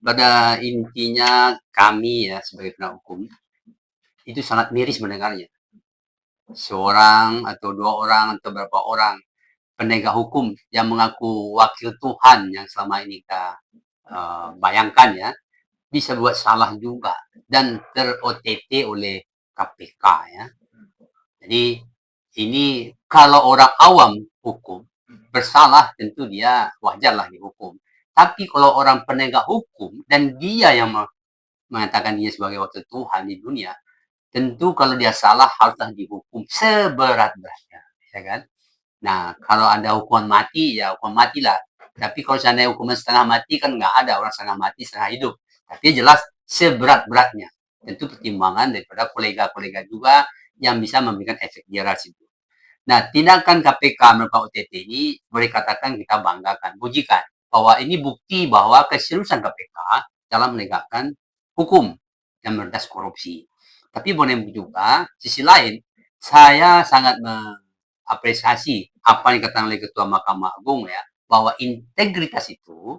pada intinya kami ya sebagai penegak hukum itu sangat miris mendengarnya. Seorang atau dua orang atau berapa orang penegak hukum yang mengaku wakil Tuhan yang selama ini kita bayangkan ya, bisa buat salah juga dan ter-OTT oleh KPK ya. Jadi ini kalau orang awam hukum bersalah tentu dia wajarlah dihukum. Tapi kalau orang penegak hukum dan dia yang mengatakan dia sebagai wakil Tuhan di dunia, tentu kalau dia salah haruslah dihukum seberat-beratnya, ya kan? Nah, kalau ada hukuman mati, ya hukuman matilah. Tapi kalau seandainya hukuman setengah mati kan nggak ada orang setengah mati setengah hidup. Tapi jelas seberat-beratnya. Tentu pertimbangan daripada kolega-kolega juga yang bisa memberikan efek jerah situ. Nah, tindakan KPK melakukan OTT ini boleh katakan kita banggakan, pujikan bahwa ini bukti bahwa keseriusan KPK dalam menegakkan hukum dan memberantas korupsi. Tapi boleh juga sisi lain, saya sangat apresiasi apa yang dikatakan oleh Ketua Mahkamah Agung ya, bahwa integritas itu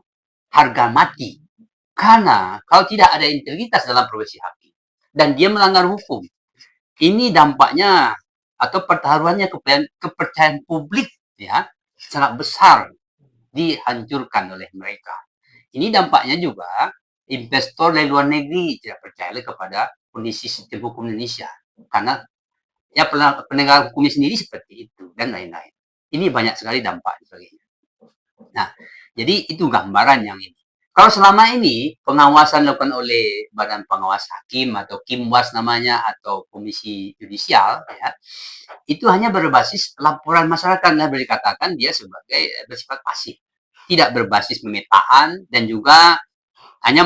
harga mati. Karena kalau tidak ada integritas dalam profesi hakim dan dia melanggar hukum, ini dampaknya atau pertaruhannya kepercayaan publik ya sangat besar dihancurkan oleh mereka. Ini dampaknya juga investor dari luar negeri tidak percaya kepada kondisi sistem hukum Indonesia karena ya penegak hukumnya sendiri seperti itu dan lain-lain. Ini banyak sekali dampak dan sebagainya. Nah, jadi itu gambaran yang ini. Kalau selama ini pengawasan dilakukan oleh Badan Pengawas Hakim atau Kimwas namanya atau Komisi Yudisial ya, itu hanya berbasis laporan masyarakat dan boleh dikatakan dia sebagai bersifat pasif, tidak berbasis pemetaan dan juga hanya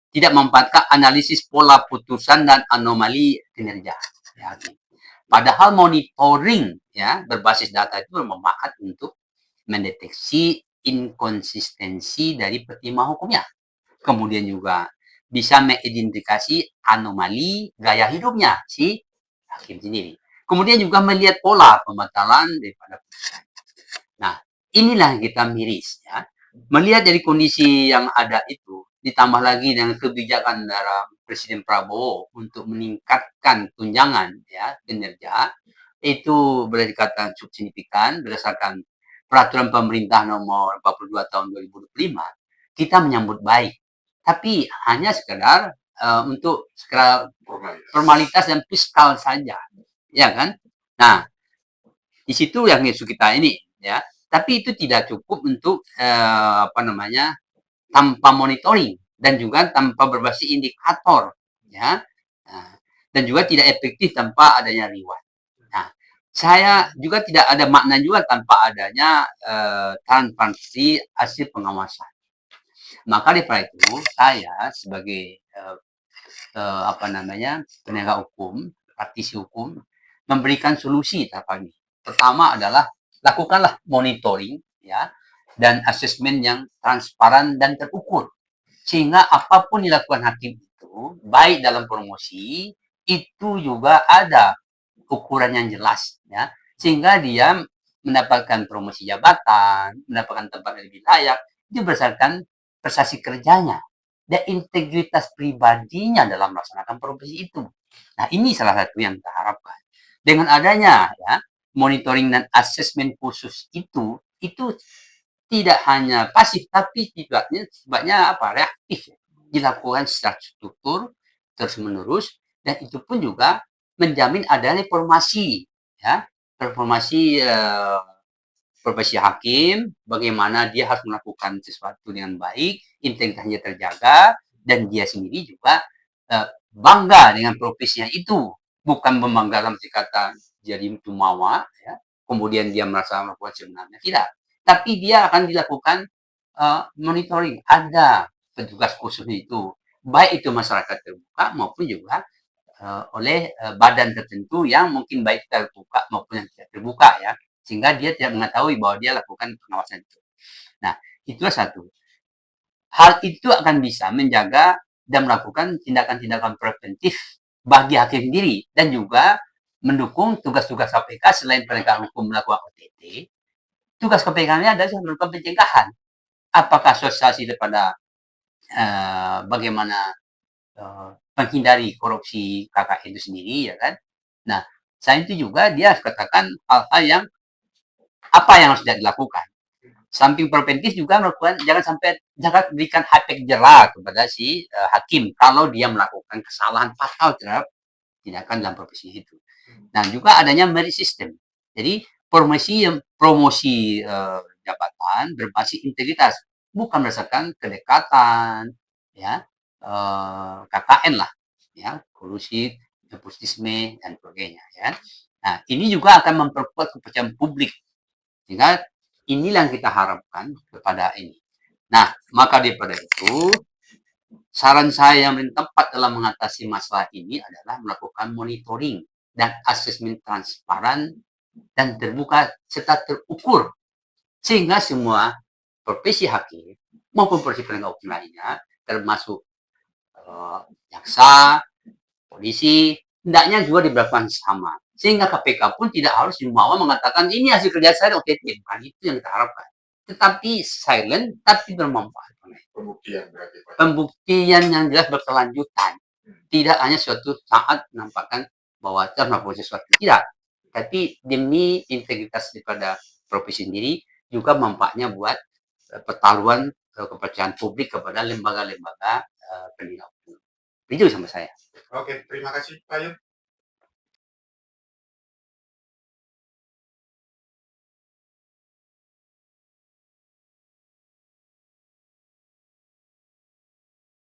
tidak memanfaatkan analisis pola putusan dan anomali kinerja. Ya, padahal monitoring ya berbasis data itu bermanfaat untuk mendeteksi inkonsistensi dari pertimbangan hukumnya. Kemudian juga bisa mengidentifikasi anomali gaya hidupnya si hakim sendiri. Kemudian juga melihat pola pembatalan daripada putusan. Nah, inilah yang kita miris ya. Melihat dari kondisi yang ada itu, ditambah lagi dengan kebijakan dari Presiden Prabowo untuk meningkatkan tunjangan ya kinerja, itu boleh dikatakan cukup signifikan berdasarkan peraturan pemerintah nomor 42 tahun 2025, kita menyambut baik. Tapi hanya sekedar untuk sekedar formalitas dan fiskal saja, ya kan? Nah, di situ yang isu kita ini, ya. Tapi itu tidak cukup untuk tanpa monitoring dan juga tanpa berbasis indikator, ya. Nah, dan juga tidak efektif tanpa adanya reward. Nah, saya juga tidak ada makna juga tanpa adanya transparansi hasil pengawasan. Maka daripada itu saya sebagai penegak hukum, praktisi hukum, memberikan solusi tahap ini. Pertama adalah lakukanlah monitoring ya dan asesmen yang transparan dan terukur sehingga apapun dilakukan hakim itu baik dalam promosi itu juga ada ukuran yang jelas ya sehingga dia mendapatkan promosi jabatan, mendapatkan tempat yang lebih layak itu berdasarkan prestasi kerjanya dan integritas pribadinya dalam melaksanakan profesi itu. Nah, ini salah satu yang kita harapkan. Dengan adanya ya monitoring dan asesmen khusus itu tidak hanya pasif tapi sifatnya reaktif ya. Dilakukan secara struktur terus menerus dan itu pun juga menjamin adanya reformasi ya reformasi profesi hakim, bagaimana dia harus melakukan sesuatu dengan baik, integritasnya terjaga, dan dia sendiri juga bangga dengan profesinya itu, bukan membangga dalam kata jadi tumawa, ya. Kemudian dia merasa melakukan sebenarnya tidak, tapi dia akan dilakukan monitoring, ada petugas khususnya itu, baik itu masyarakat terbuka maupun juga oleh badan tertentu yang mungkin baik terbuka maupun yang tidak terbuka ya sehingga dia tidak mengetahui bahwa dia lakukan pengawasan itu. Nah, itulah satu. Hal itu akan bisa menjaga dan melakukan tindakan-tindakan preventif bagi hakim sendiri dan juga mendukung tugas-tugas KPK selain penegakan hukum melakukan OTT. Tugas KPK ini adalah melakukan pencegahan. Apakah sosialisasi daripada bagaimana menghindari korupsi KKN itu sendiri, ya kan. Nah, selain itu juga dia katakan hal-hal yang apa yang harus dilakukan. Samping preventif juga melakukan jangan berikan efek jerah kepada si hakim kalau dia melakukan kesalahan fatal terhadap tindakan dalam profesi itu. Nah, juga adanya merit system. Jadi promosi jabatan berbasis integritas, bukan berdasarkan kedekatan, ya, KKN lah, ya, kolusi, nepotisme dan sebagainya, ya. Nah, ini juga akan memperkuat kepercayaan publik, sehingga inilah yang kita harapkan kepada ini. Nah, maka daripada itu, saran saya yang paling tepat dalam mengatasi masalah ini adalah melakukan monitoring dan asesmen transparan dan terbuka serta terukur, sehingga semua profesi hakim maupun profesi penegak hukum lainnya, termasuk jaksa, polisi, hendaknya juga diberlakukan sama. Sehingga KPK pun tidak harus jumawa mengatakan ini hasil kerja saya OTT. Bukan itu yang kita harapkan. Tetapi silent, tapi bermanfaat. Pembuktian berarti, Pak. Pembuktian yang jelas berkelanjutan. Tidak hanya suatu saat menampakkan bahwa kita melakukan sesuatu. Tidak. Tapi demi integritas daripada profesi sendiri, juga manfaatnya buat pertaruhan kepercayaan publik kepada lembaga-lembaga penegak hukum. Itu sama saya. Oke, terima kasih Pak Yun.